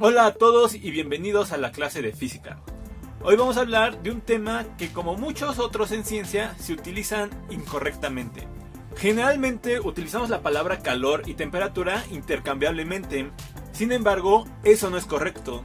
Hola a todos y bienvenidos a la clase de física. Hoy vamos a hablar de un tema que, como muchos otros en ciencia, se utilizan incorrectamente. Generalmente utilizamos la palabra calor y temperatura intercambiablemente. Sin embargo, eso no es correcto,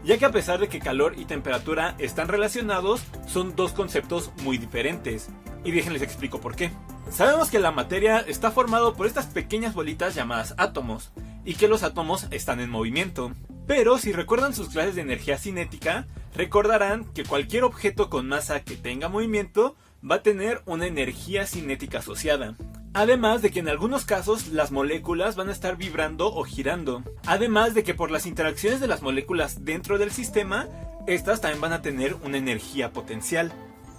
ya que a pesar de que calor y temperatura están relacionados, son dos conceptos muy diferentes. Y déjenles explico por qué. Sabemos que la materia está formado por estas pequeñas bolitas llamadas átomos, y que los átomos están en movimiento. Pero si recuerdan sus clases de energía cinética, recordarán que cualquier objeto con masa que tenga movimiento va a tener una energía cinética asociada. Además de que en algunos casos las moléculas van a estar vibrando o girando. Además de que por las interacciones de las moléculas dentro del sistema, estas también van a tener una energía potencial.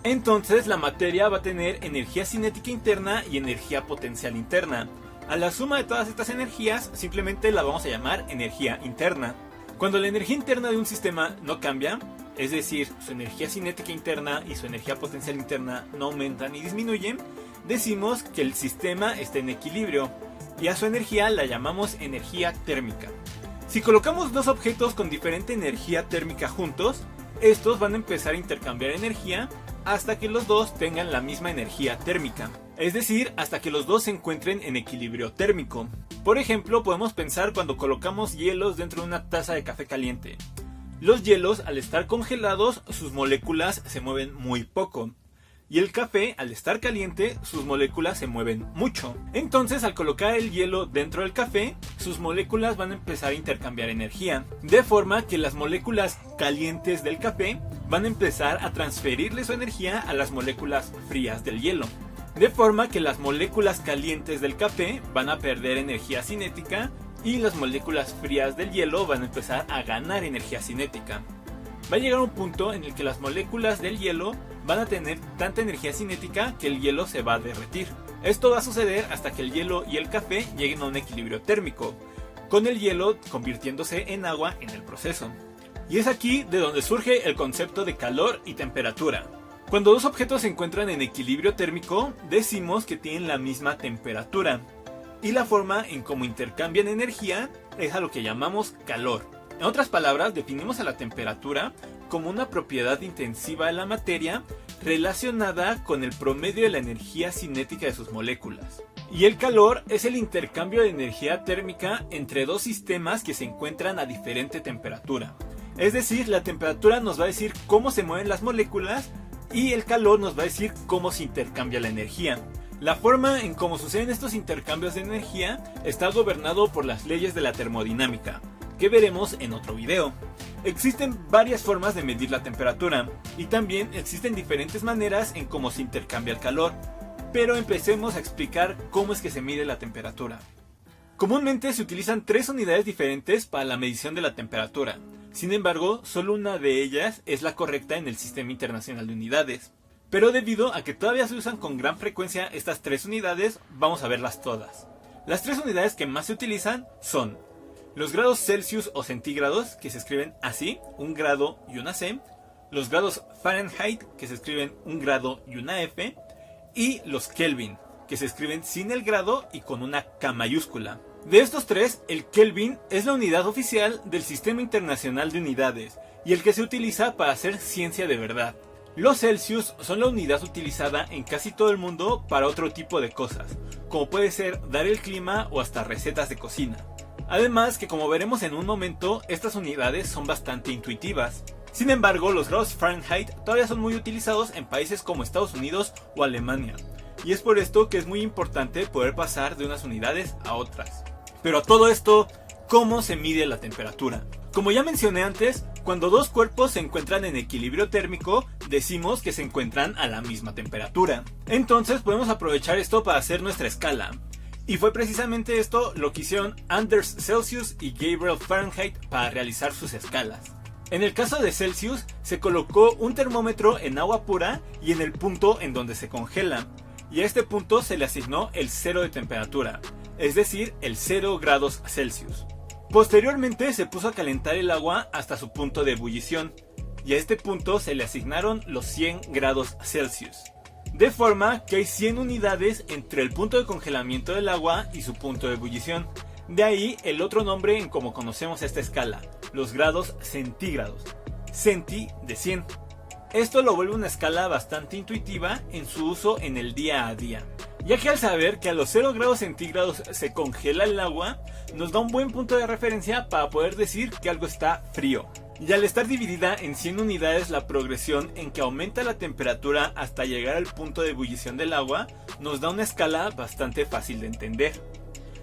Entonces la materia va a tener energía cinética interna y energía potencial interna. A la suma de todas estas energías simplemente la vamos a llamar energía interna. Cuando la energía interna de un sistema no cambia, es decir, su energía cinética interna y su energía potencial interna no aumentan ni disminuyen, decimos que el sistema está en equilibrio, y a su energía la llamamos energía térmica. Si colocamos dos objetos con diferente energía térmica juntos, estos van a empezar a intercambiar energía hasta que los dos tengan la misma energía térmica. Es decir, hasta que los dos se encuentren en equilibrio térmico. Por ejemplo, podemos pensar cuando colocamos hielos dentro de una taza de café caliente. Los hielos, al estar congelados, sus moléculas se mueven muy poco. Y el café, al estar caliente, sus moléculas se mueven mucho. Entonces, al colocar el hielo dentro del café, sus moléculas van a empezar a intercambiar energía. De forma que las moléculas calientes del café van a empezar a transferirle su energía a las moléculas frías del hielo. De forma que las moléculas calientes del café van a perder energía cinética y las moléculas frías del hielo van a empezar a ganar energía cinética. Va a llegar un punto en el que las moléculas del hielo van a tener tanta energía cinética que el hielo se va a derretir. Esto va a suceder hasta que el hielo y el café lleguen a un equilibrio térmico, con el hielo convirtiéndose en agua en el proceso. Y es aquí de donde surge el concepto de calor y temperatura. Cuando dos objetos se encuentran en equilibrio térmico, decimos que tienen la misma temperatura. Y la forma en cómo intercambian energía es a lo que llamamos calor. En otras palabras, definimos a la temperatura como una propiedad intensiva de la materia relacionada con el promedio de la energía cinética de sus moléculas. Y el calor es el intercambio de energía térmica entre dos sistemas que se encuentran a diferente temperatura. Es decir, la temperatura nos va a decir cómo se mueven las moléculas y el calor nos va a decir cómo se intercambia la energía. La forma en cómo suceden estos intercambios de energía está gobernado por las leyes de la termodinámica, que veremos en otro video. Existen varias formas de medir la temperatura, y también existen diferentes maneras en cómo se intercambia el calor, pero empecemos a explicar cómo es que se mide la temperatura. Comúnmente se utilizan tres unidades diferentes para la medición de la temperatura. Sin embargo, solo una de ellas es la correcta en el Sistema Internacional de Unidades. Pero debido a que todavía se usan con gran frecuencia estas tres unidades, vamos a verlas todas. Las tres unidades que más se utilizan son los grados Celsius o centígrados, que se escriben así, 1 grado y una C, los grados Fahrenheit, que se escriben 1 grado y una F, y los Kelvin, que se escriben sin el grado y con una K mayúscula. De estos tres, el Kelvin es la unidad oficial del Sistema Internacional de Unidades y el que se utiliza para hacer ciencia de verdad. Los Celsius son la unidad utilizada en casi todo el mundo para otro tipo de cosas, como puede ser dar el clima o hasta recetas de cocina. Además que, como veremos en un momento, estas unidades son bastante intuitivas. Sin embargo, los grados Fahrenheit todavía son muy utilizados en países como Estados Unidos o Alemania, y es por esto que es muy importante poder pasar de unas unidades a otras. Pero a todo esto, ¿cómo se mide la temperatura? Como ya mencioné antes, cuando dos cuerpos se encuentran en equilibrio térmico, decimos que se encuentran a la misma temperatura. Entonces podemos aprovechar esto para hacer nuestra escala. Y fue precisamente esto lo que hicieron Anders Celsius y Gabriel Fahrenheit para realizar sus escalas. En el caso de Celsius, se colocó un termómetro en agua pura y en el punto en donde se congela, y a este punto se le asignó el 0 de temperatura, es decir, el 0 grados Celsius. Posteriormente se puso a calentar el agua hasta su punto de ebullición, y a este punto se le asignaron los 100 grados Celsius. De forma que hay 100 unidades entre el punto de congelamiento del agua y su punto de ebullición. De ahí el otro nombre en como conocemos esta escala, los grados centígrados, centi de 100. Esto lo vuelve una escala bastante intuitiva en su uso en el día a día, ya que al saber que a los 0 grados centígrados se congela el agua, nos da un buen punto de referencia para poder decir que algo está frío. Y al estar dividida en 100 unidades, la progresión en que aumenta la temperatura hasta llegar al punto de ebullición del agua nos da una escala bastante fácil de entender.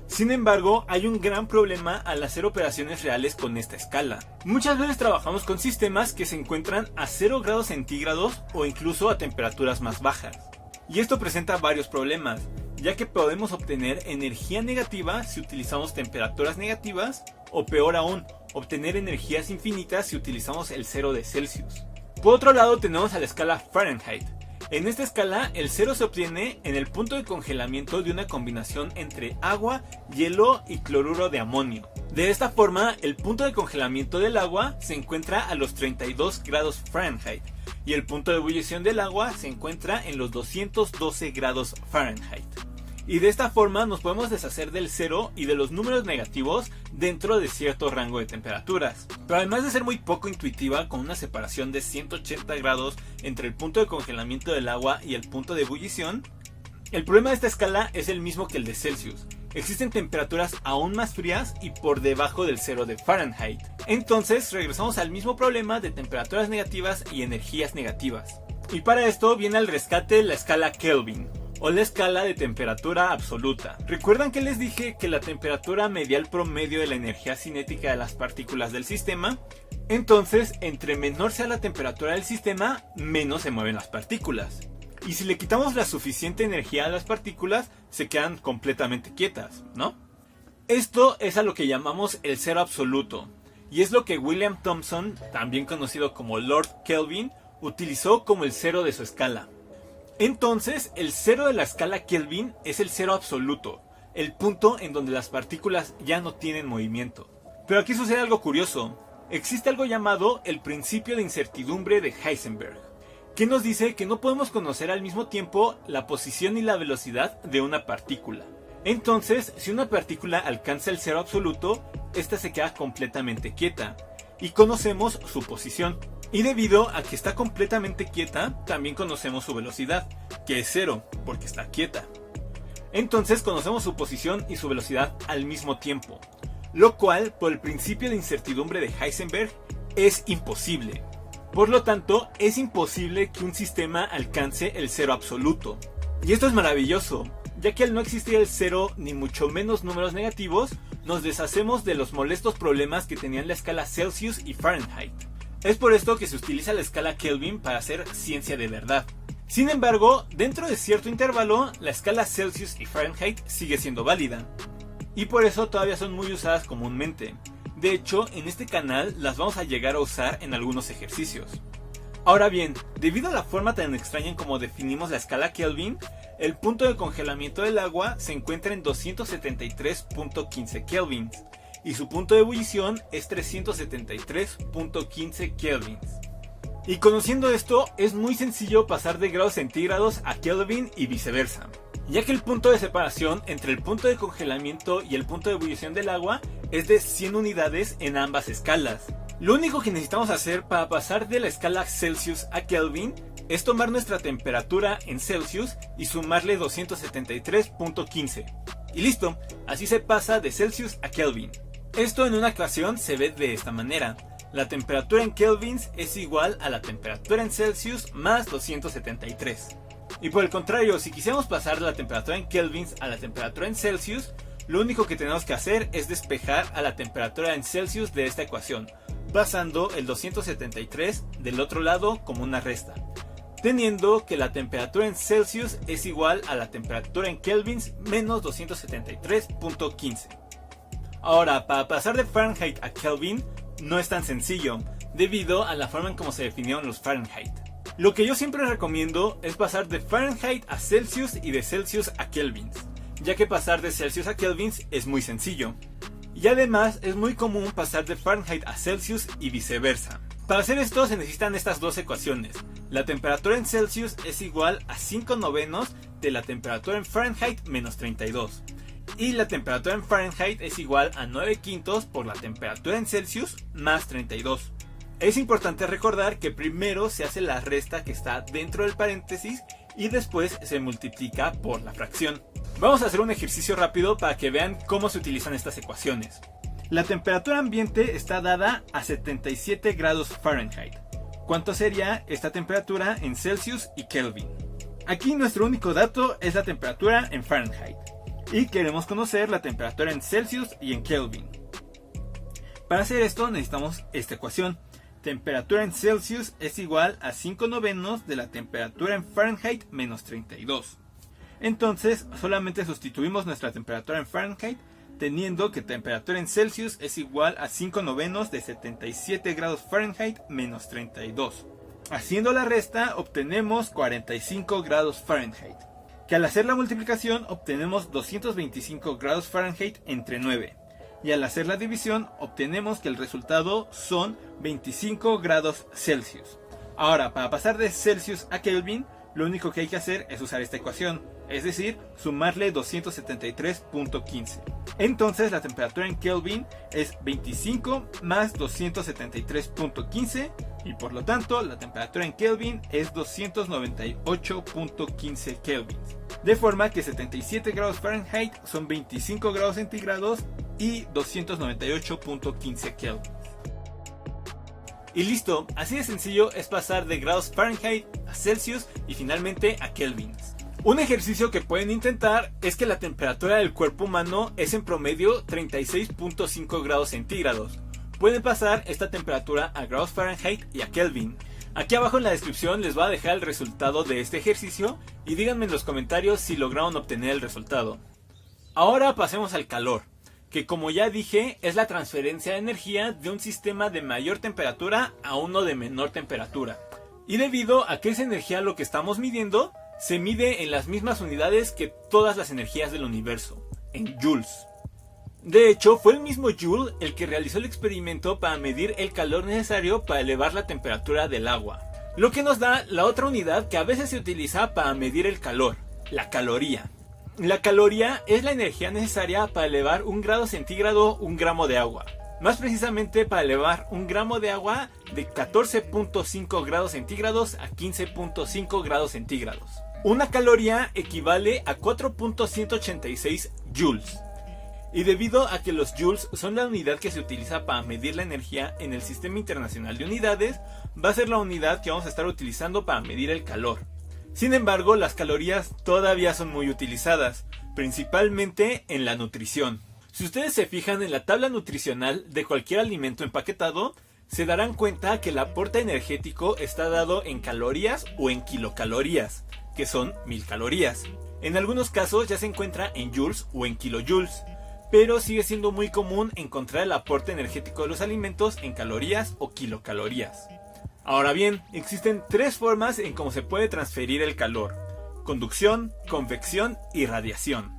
Sin embargo, hay un gran problema al hacer operaciones reales con esta escala. Muchas veces trabajamos con sistemas que se encuentran a 0 grados centígrados o incluso a temperaturas más bajas. Y esto presenta varios problemas, ya que podemos obtener energía negativa si utilizamos temperaturas negativas, o peor aún, obtener energías infinitas si utilizamos el 0 de Celsius. Por otro lado tenemos a la escala Fahrenheit. En esta escala el 0 se obtiene en el punto de congelamiento de una combinación entre agua, hielo y cloruro de amonio. De esta forma, el punto de congelamiento del agua se encuentra a los 32 grados Fahrenheit y el punto de ebullición del agua se encuentra en los 212 grados Fahrenheit. Y de esta forma nos podemos deshacer del 0 y de los números negativos dentro de cierto rango de temperaturas. Pero además de ser muy poco intuitiva, con una separación de 180 grados entre el punto de congelamiento del agua y el punto de ebullición, el problema de esta escala es el mismo que el de Celsius. Existen temperaturas aún más frías y por debajo del 0 de Fahrenheit. Entonces regresamos al mismo problema de temperaturas negativas y energías negativas. Y para esto viene al rescate la escala Kelvin, o la escala de temperatura absoluta. ¿Recuerdan que les dije que la temperatura media el promedio de la energía cinética de las partículas del sistema? Entonces, entre menor sea la temperatura del sistema, menos se mueven las partículas. Y si le quitamos la suficiente energía a las partículas, se quedan completamente quietas, ¿no? Esto es a lo que llamamos el cero absoluto, y es lo que William Thomson, también conocido como Lord Kelvin, utilizó como el cero de su escala. Entonces, el cero de la escala Kelvin es el cero absoluto, el punto en donde las partículas ya no tienen movimiento. Pero aquí sucede algo curioso. Existe algo llamado el principio de incertidumbre de Heisenberg, que nos dice que no podemos conocer al mismo tiempo la posición y la velocidad de una partícula. Entonces, si una partícula alcanza el cero absoluto, esta se queda completamente quieta, y conocemos su posición. Y debido a que está completamente quieta, también conocemos su velocidad, que es cero, porque está quieta. Entonces conocemos su posición y su velocidad al mismo tiempo, lo cual, por el principio de incertidumbre de Heisenberg, es imposible. Por lo tanto, es imposible que un sistema alcance el cero absoluto. Y esto es maravilloso, ya que al no existir el cero ni mucho menos números negativos, nos deshacemos de los molestos problemas que tenían la escala Celsius y Fahrenheit. Es por esto que se utiliza la escala Kelvin para hacer ciencia de verdad. Sin embargo, dentro de cierto intervalo, la escala Celsius y Fahrenheit sigue siendo válida. Y por eso todavía son muy usadas comúnmente. De hecho, en este canal las vamos a llegar a usar en algunos ejercicios. Ahora bien, debido a la forma tan extraña en como definimos la escala Kelvin, el punto de congelamiento del agua se encuentra en 273.15 kelvins. Y su punto de ebullición es 373.15 kelvins. Y conociendo esto, es muy sencillo pasar de grados centígrados a Kelvin y viceversa, ya que el punto de separación entre el punto de congelamiento y el punto de ebullición del agua es de 100 unidades en ambas escalas. Lo único que necesitamos hacer para pasar de la escala Celsius a Kelvin es tomar nuestra temperatura en Celsius y sumarle 273.15. Y listo, así se pasa de Celsius a Kelvin. Esto en una ecuación se ve de esta manera. La temperatura en kelvins es igual a la temperatura en Celsius más 273. Y por el contrario, si quisiéramos pasar de la temperatura en kelvins a la temperatura en Celsius, lo único que tenemos que hacer es despejar a la temperatura en Celsius de esta ecuación, pasando el 273 del otro lado como una resta, teniendo que la temperatura en Celsius es igual a la temperatura en kelvins menos 273.15. Ahora, para pasar de Fahrenheit a Kelvin no es tan sencillo, debido a la forma en cómo se definieron los Fahrenheit. Lo que yo siempre recomiendo es pasar de Fahrenheit a Celsius y de Celsius a kelvins, ya que pasar de Celsius a kelvins es muy sencillo. Y además es muy común pasar de Fahrenheit a Celsius y viceversa. Para hacer esto se necesitan estas dos ecuaciones. La temperatura en Celsius es igual a 5 novenos de la temperatura en Fahrenheit menos 32. y la temperatura en Fahrenheit es igual a 9/5 por la temperatura en Celsius más 32. Es importante recordar que primero se hace la resta que está dentro del paréntesis y después se multiplica por la fracción. Vamos a hacer un ejercicio rápido para que vean cómo se utilizan estas ecuaciones. La temperatura ambiente está dada a 77 grados Fahrenheit. ¿Cuánto sería esta temperatura en Celsius y Kelvin? Aquí nuestro único dato es la temperatura en Fahrenheit y queremos conocer la temperatura en Celsius y en Kelvin. Para hacer esto necesitamos esta ecuación. Temperatura en Celsius es igual a 5/9 de la temperatura en Fahrenheit menos 32. Entonces solamente sustituimos nuestra temperatura en Fahrenheit teniendo que temperatura en Celsius es igual a 5/9 de 77 grados Fahrenheit menos 32. Haciendo la resta obtenemos 45 grados Fahrenheit, que al hacer la multiplicación obtenemos 225 grados Fahrenheit entre 9. Y al hacer la división obtenemos que el resultado son 25 grados Celsius. Ahora, para pasar de Celsius a Kelvin, lo único que hay que hacer es usar esta ecuación, es decir, sumarle 273.15. Entonces la temperatura en Kelvin es 25 más 273.15 y por lo tanto la temperatura en Kelvin es 298.15 Kelvin. De forma que 77 grados Fahrenheit son 25 grados centígrados y 298.15 Kelvin. Y listo, así de sencillo es pasar de grados Fahrenheit a Celsius y finalmente a Kelvins. Un ejercicio que pueden intentar es que la temperatura del cuerpo humano es en promedio 36.5 grados centígrados. Pueden pasar esta temperatura a grados Fahrenheit y a Kelvin. Aquí abajo en la descripción les voy a dejar el resultado de este ejercicio y díganme en los comentarios si lograron obtener el resultado. Ahora pasemos al calor, que como ya dije es la transferencia de energía de un sistema de mayor temperatura a uno de menor temperatura. Y debido a que es energía lo que estamos midiendo, se mide en las mismas unidades que todas las energías del universo, en joules. De hecho, fue el mismo Joule el que realizó el experimento para medir el calor necesario para elevar la temperatura del agua. Lo que nos da la otra unidad que a veces se utiliza para medir el calor, la caloría. La caloría es la energía necesaria para elevar 1 grado centígrado 1 gramo de agua. Más precisamente para elevar 1 gramo de agua de 14.5 grados centígrados a 15.5 grados centígrados. Una caloría equivale a 4.186 joules. Y debido a que los joules son la unidad que se utiliza para medir la energía en el Sistema Internacional de Unidades, va a ser la unidad que vamos a estar utilizando para medir el calor. Sin embargo, las calorías todavía son muy utilizadas, principalmente en la nutrición. Si ustedes se fijan en la tabla nutricional de cualquier alimento empaquetado, se darán cuenta que el aporte energético está dado en calorías o en kilocalorías, que son 1000 calorías. En algunos casos ya se encuentra en joules o en kilojoules, pero sigue siendo muy común encontrar el aporte energético de los alimentos en calorías o kilocalorías. Ahora bien, existen 3 formas en cómo se puede transferir el calor: conducción, convección y radiación.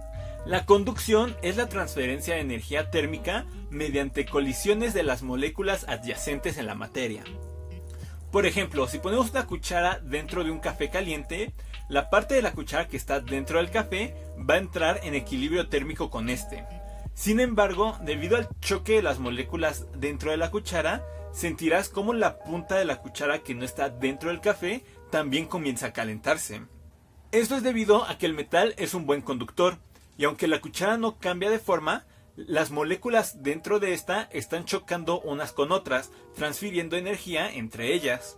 La conducción es la transferencia de energía térmica mediante colisiones de las moléculas adyacentes en la materia. Por ejemplo, si ponemos una cuchara dentro de un café caliente, la parte de la cuchara que está dentro del café va a entrar en equilibrio térmico con este. Sin embargo, debido al choque de las moléculas dentro de la cuchara, sentirás como la punta de la cuchara que no está dentro del café también comienza a calentarse. Esto es debido a que el metal es un buen conductor, y aunque la cuchara no cambia de forma, las moléculas dentro de esta están chocando unas con otras, transfiriendo energía entre ellas.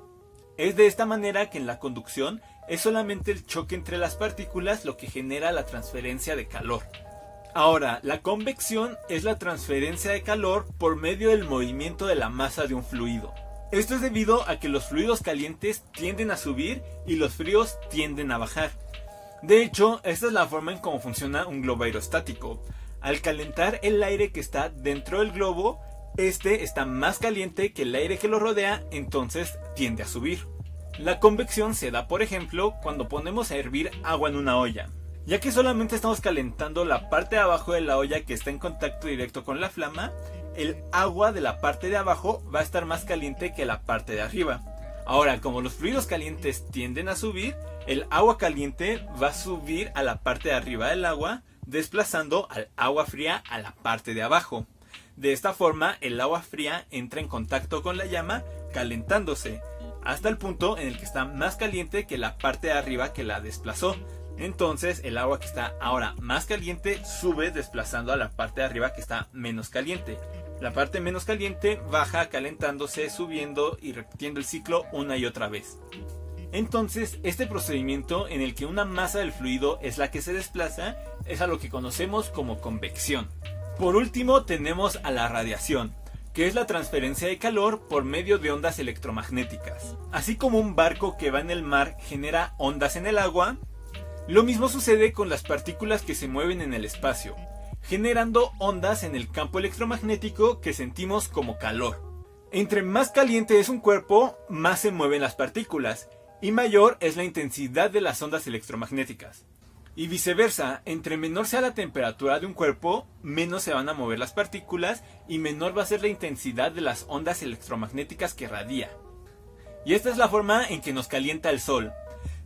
Es de esta manera que en la conducción es solamente el choque entre las partículas lo que genera la transferencia de calor. Ahora, la convección es la transferencia de calor por medio del movimiento de la masa de un fluido. Esto es debido a que los fluidos calientes tienden a subir y los fríos tienden a bajar. De hecho, esta es la forma en cómo funciona un globo aerostático. Al calentar el aire que está dentro del globo, este está más caliente que el aire que lo rodea, entonces tiende a subir. La convección se da, por ejemplo, cuando ponemos a hervir agua en una olla. Ya que solamente estamos calentando la parte de abajo de la olla que está en contacto directo con la flama, el agua de la parte de abajo va a estar más caliente que la parte de arriba. Ahora, como los fluidos calientes tienden a subir, el agua caliente va a subir a la parte de arriba del agua, desplazando al agua fría a la parte de abajo. De esta forma, el agua fría entra en contacto con la llama, calentándose, hasta el punto en el que está más caliente que la parte de arriba que la desplazó. Entonces el agua que está ahora más caliente sube desplazando a la parte de arriba que está menos caliente. La parte menos caliente baja calentándose, subiendo y repitiendo el ciclo una y otra vez. Entonces este procedimiento en el que una masa del fluido es la que se desplaza es a lo que conocemos como convección. Por último tenemos a la radiación, que es la transferencia de calor por medio de ondas electromagnéticas. Así como un barco que va en el mar genera ondas en el agua, lo mismo sucede con las partículas que se mueven en el espacio, generando ondas en el campo electromagnético que sentimos como calor. Entre más caliente es un cuerpo, más se mueven las partículas, y mayor es la intensidad de las ondas electromagnéticas. Y viceversa, entre menor sea la temperatura de un cuerpo, menos se van a mover las partículas y menor va a ser la intensidad de las ondas electromagnéticas que radia. Y esta es la forma en que nos calienta el Sol.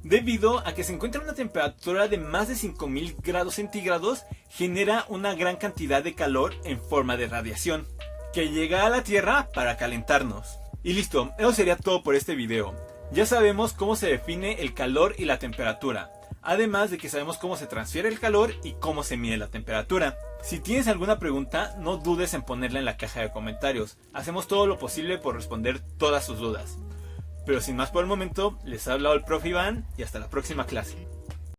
Debido a que se encuentra a una temperatura de más de 5000 grados centígrados, genera una gran cantidad de calor en forma de radiación, que llega a la Tierra para calentarnos. Y listo, eso sería todo por este video. Ya sabemos cómo se define el calor y la temperatura, además de que sabemos cómo se transfiere el calor y cómo se mide la temperatura. Si tienes alguna pregunta, no dudes en ponerla en la caja de comentarios. Hacemos todo lo posible por responder todas sus dudas. Pero sin más por el momento, les ha hablado el profe Iván y hasta la próxima clase.